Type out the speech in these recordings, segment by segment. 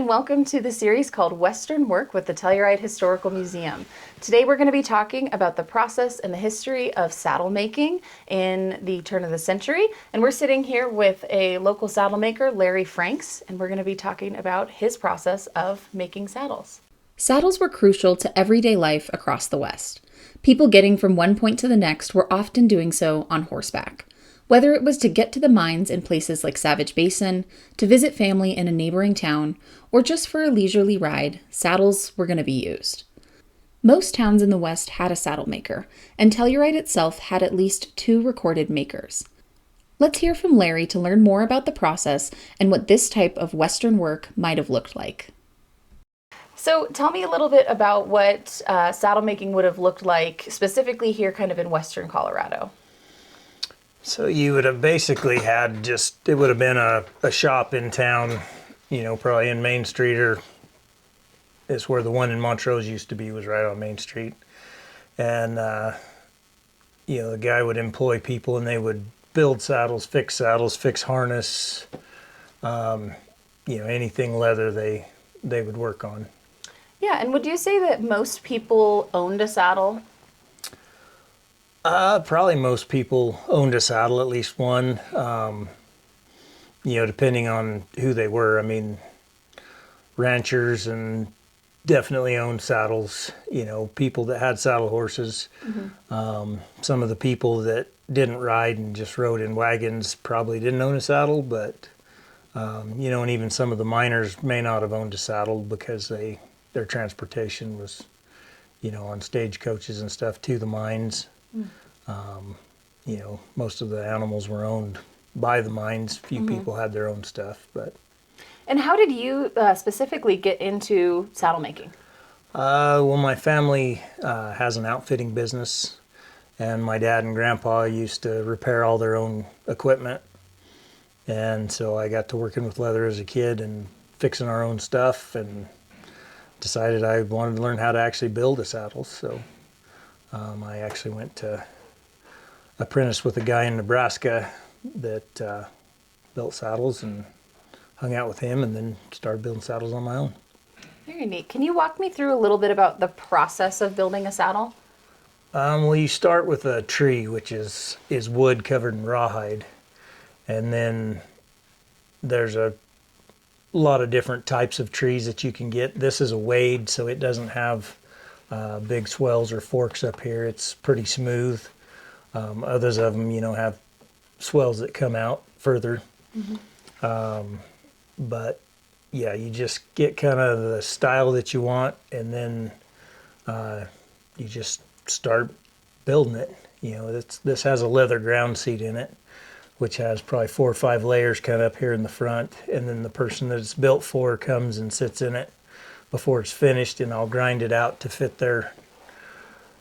and welcome to the series called Western Work with the Telluride Historical Museum. Today we're going to be talking about the process and the history of saddle making in the turn of the century. And we're sitting here with a local saddle maker, Larry Franks, and we're going to be talking about his process of making saddles. Saddles were crucial to everyday life across the West. People getting from one point to the next were often doing so on horseback. Whether it was to get to the mines in places like Savage Basin, to visit family in a neighboring town, or just for a leisurely ride, saddles were going to be used. Most towns in the West had a saddle maker, and Telluride itself had at least 2 recorded makers. Let's hear from Larry to learn more about the process and what this type of Western work might have looked like. So tell me a little bit about what saddle making would have looked like, specifically here kind of in Western Colorado. So you would have basically had it would have been a shop in town, probably in Main Street, or it's where the one in Montrose used to be, was right on Main Street. And, the guy would employ people and they would build saddles, fix harness, anything leather they would work on. Yeah, and would you say that most people owned a saddle? Probably most people owned a saddle, at least one, depending on who they were. I mean, ranchers and definitely owned saddles, people that had saddle horses. Mm-hmm. Some of the people that didn't ride and just rode in wagons probably didn't own a saddle, but, and even some of the miners may not have owned a saddle because their transportation was, on stagecoaches and stuff to the mines. Most of the animals were owned by the mines. Few mm-hmm. people had their own stuff, but. And how did you specifically get into saddle making? Well, my family has an outfitting business, and my dad and grandpa used to repair all their own equipment. And so I got to working with leather as a kid and fixing our own stuff, and decided I wanted to learn how to actually build a saddle. So I actually went to apprentice with a guy in Nebraska that built saddles, and hung out with him, and then started building saddles on my own. Very neat. Can you walk me through a little bit about the process of building a saddle? Well, you start with a tree, which is wood covered in rawhide, and then there's a lot of different types of trees that you can get. This is a wade, so it doesn't have big swells or forks up here. It's pretty smooth. Others of them, have swells that come out further. Mm-hmm. But yeah, you just get kind of the style that you want, and then you just start building it. This has a leather ground seat in it, which has probably 4 or 5 layers kind of up here in the front, and then the person that it's built for comes and sits in it before it's finished, and I'll grind it out to fit their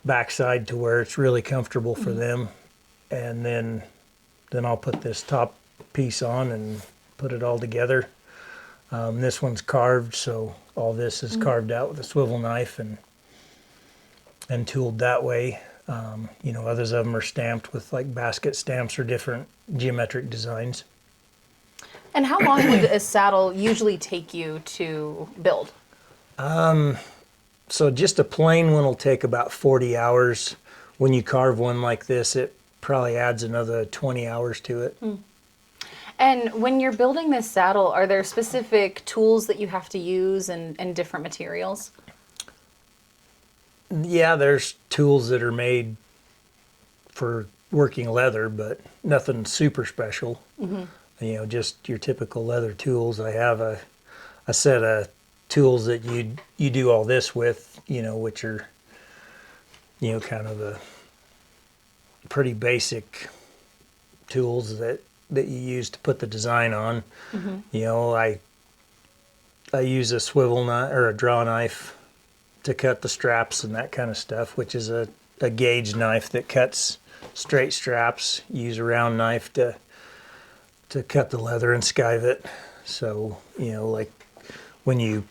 backside to where it's really comfortable for them. And then I'll put this top piece on and put it all together. This one's carved, so all this is carved out with a swivel knife and tooled that way. Others of them are stamped with like basket stamps or different geometric designs. And how long would a saddle usually take you to build? So just a plain one will take about 40 hours. When you carve one like this, it probably adds another 20 hours to it. Mm. And when you're building this saddle, are there specific tools that you have to use and different materials? Yeah, there's tools that are made for working leather, but nothing super special. Mm-hmm. Just your typical leather tools. I have a set of tools that you do all this with, which are, kind of the pretty basic tools that you use to put the design on. Mm-hmm. I use a swivel knife or a draw knife to cut the straps and that kind of stuff, which is a gauge knife that cuts straight straps. You use a round knife to cut the leather and skive it. So, like when you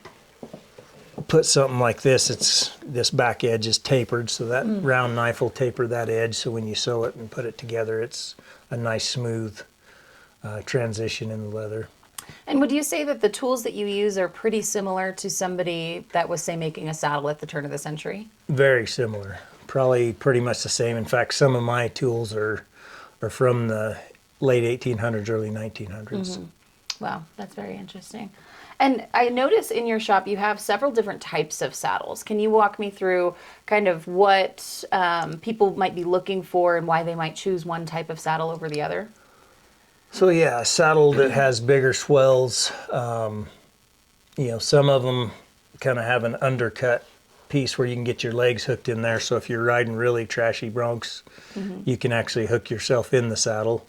put something like this back edge is tapered, so that round knife will taper that edge, so when you sew it and put it together, it's a nice smooth transition in the leather. And would you say that the tools that you use are pretty similar to somebody that was, say, making a saddle at the turn of the century? Very similar. Probably pretty much the same. In fact, some of my tools are from the late 1800s, early 1900s. Wow, that's very interesting. And I notice in your shop you have several different types of saddles. Can you walk me through kind of what people might be looking for and why they might choose one type of saddle over the other? So yeah, a saddle that has bigger swells, some of them kind of have an undercut piece where you can get your legs hooked in there. So if you're riding really trashy broncs, you can actually hook yourself in the saddle.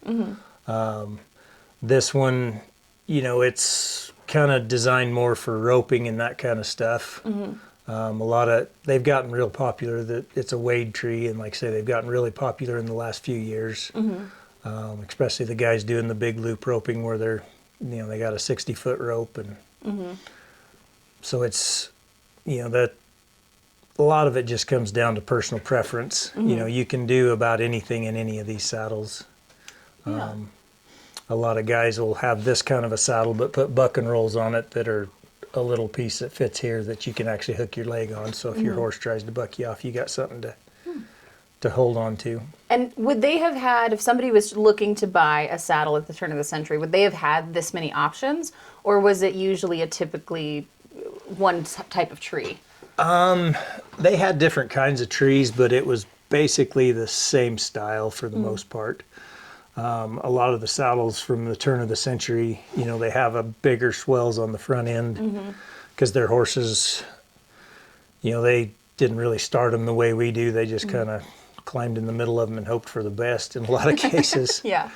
This one, it's kind of designed more for roping and that kind of stuff. They've gotten real popular. That it's a wade tree, and like I say, they've gotten really popular in the last few years. Especially the guys doing the big loop roping where they got a 60-foot rope, and so it's, that a lot of it just comes down to personal preference. You can do about anything in any of these saddles. Yeah. A lot of guys will have this kind of a saddle but put buck and rolls on it that are a little piece that fits here that you can actually hook your leg on. So if your horse tries to buck you off, you got something to hold on to. And would they have had, if somebody was looking to buy a saddle at the turn of the century, would they have had this many options? Or was it usually a typically one type of tree? They had different kinds of trees, but it was basically the same style for the most part. A lot of the saddles from the turn of the century, they have a bigger swells on the front end because their horses, they didn't really start them the way we do. They just kind of climbed in the middle of them and hoped for the best in a lot of cases. Yeah.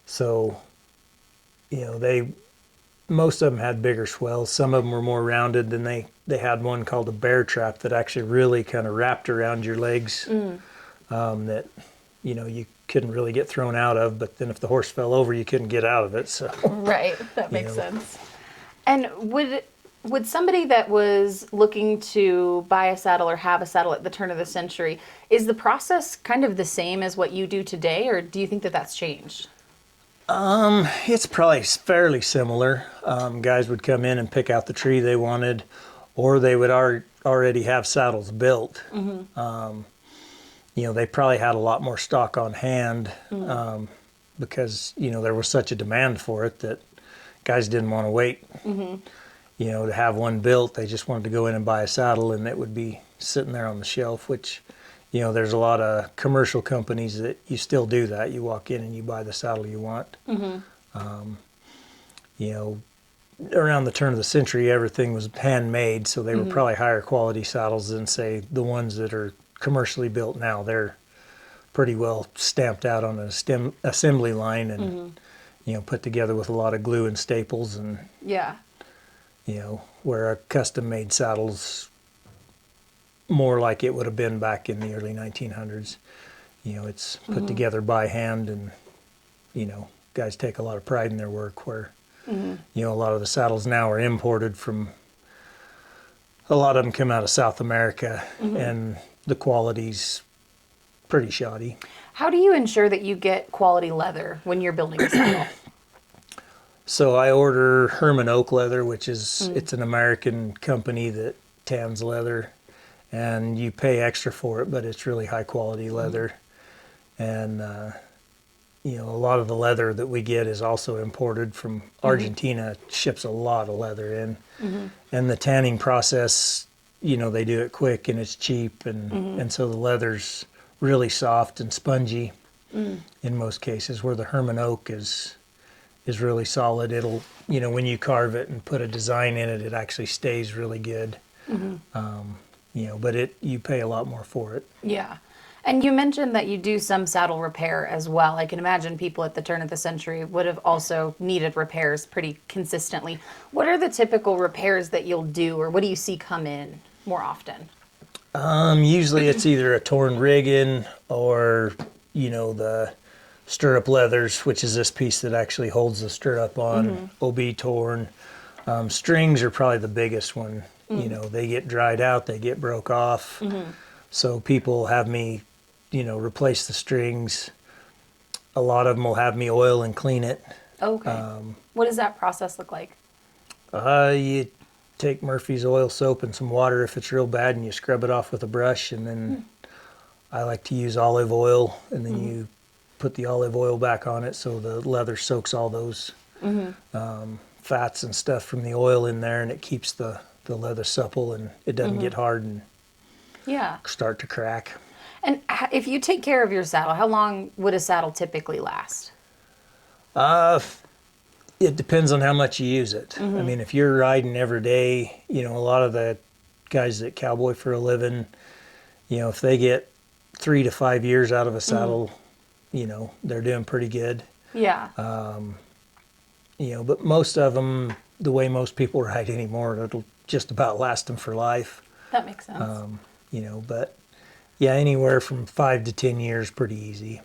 So, most of them had bigger swells. Some of them were more rounded. Then they had one called a bear trap that actually really kind of wrapped around your legs that, you couldn't really get thrown out of. But then if the horse fell over, you couldn't get out of it. So Right. That makes sense. And would somebody that was looking to buy a saddle or have a saddle at the turn of the century, is the process kind of the same as what you do today, or do you think that that's changed? It's probably fairly similar. Guys would come in and pick out the tree they wanted, or they would already have saddles built. They probably had a lot more stock on hand because, there was such a demand for it that guys didn't want to wait, to have one built. They just wanted to go in and buy a saddle, and it would be sitting there on the shelf, which, there's a lot of commercial companies that you still do that. You walk in and you buy the saddle you want. Around the turn of the century, everything was handmade, so they were probably higher quality saddles than, say, the ones that are commercially built now. They're pretty well stamped out on an assembly line and, put together with a lot of glue and staples, and, Yeah. where a custom-made saddle's more like it would have been back in the early 1900s. It's put together by hand, and, guys take a lot of pride in their work, where, a lot of the saddles now are imported from, a lot of them come out of South America, and the quality's pretty shoddy. How do you ensure that you get quality leather when you're building a saddle? So I order Herman oak leather, which is, it's an American company that tans leather, and you pay extra for it, but it's really high quality leather. And, a lot of the leather that we get is also imported from Argentina. Ships a lot of leather in. And the tanning process, they do it quick and it's cheap, and so the leather's really soft and spongy in most cases, where the Herman oak is really solid. It'll, when you carve it and put a design in it, it actually stays really good. But you pay a lot more for it. Yeah. And you mentioned that you do some saddle repair as well. I can imagine people at the turn of the century would have also needed repairs pretty consistently. What are the typical repairs that you'll do, or what do you see come in more often? Usually it's either a torn rigging or, the stirrup leathers, which is this piece that actually holds the stirrup on, will be torn. Strings are probably the biggest one. They get dried out, they get broke off. So people have me, replace the strings. A lot of them will have me oil and clean it. Okay. What does that process look like? You take Murphy's oil soap and some water if it's real bad, and you scrub it off with a brush, and then I like to use olive oil, and then you put the olive oil back on it so the leather soaks all those fats and stuff from the oil in there, and it keeps the leather supple, and it doesn't get hard and Yeah. start to crack. And if you take care of your saddle, how long would a saddle typically last? It depends on how much you use it. I mean, if you're riding every day, a lot of the guys that cowboy for a living, if they get 3 to 5 years out of a saddle, they're doing pretty good. Yeah. But most of them, the way most people ride anymore, it'll just about last them for life. That makes sense. But yeah, anywhere from 5 to 10 years, pretty easy.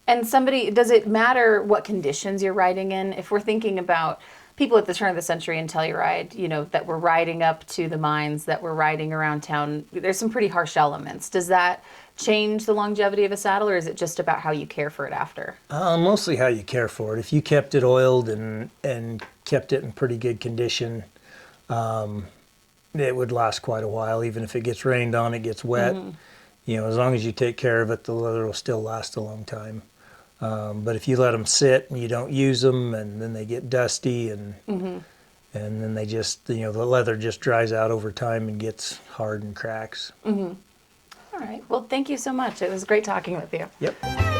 And does it matter what conditions you're riding in? If we're thinking about people at the turn of the century in Telluride, that were riding up to the mines, that were riding around town, there's some pretty harsh elements. Does that change the longevity of a saddle, or is it just about how you care for it after? Mostly how you care for it. If you kept it oiled and kept it in pretty good condition, it would last quite a while. Even if it gets rained on, it gets wet. As long as you take care of it, the leather will still last a long time. But if you let them sit and you don't use them, and then they get dusty, and then they just, the leather just dries out over time and gets hard and cracks. All right. Well, thank you so much. It was great talking with you. Yep.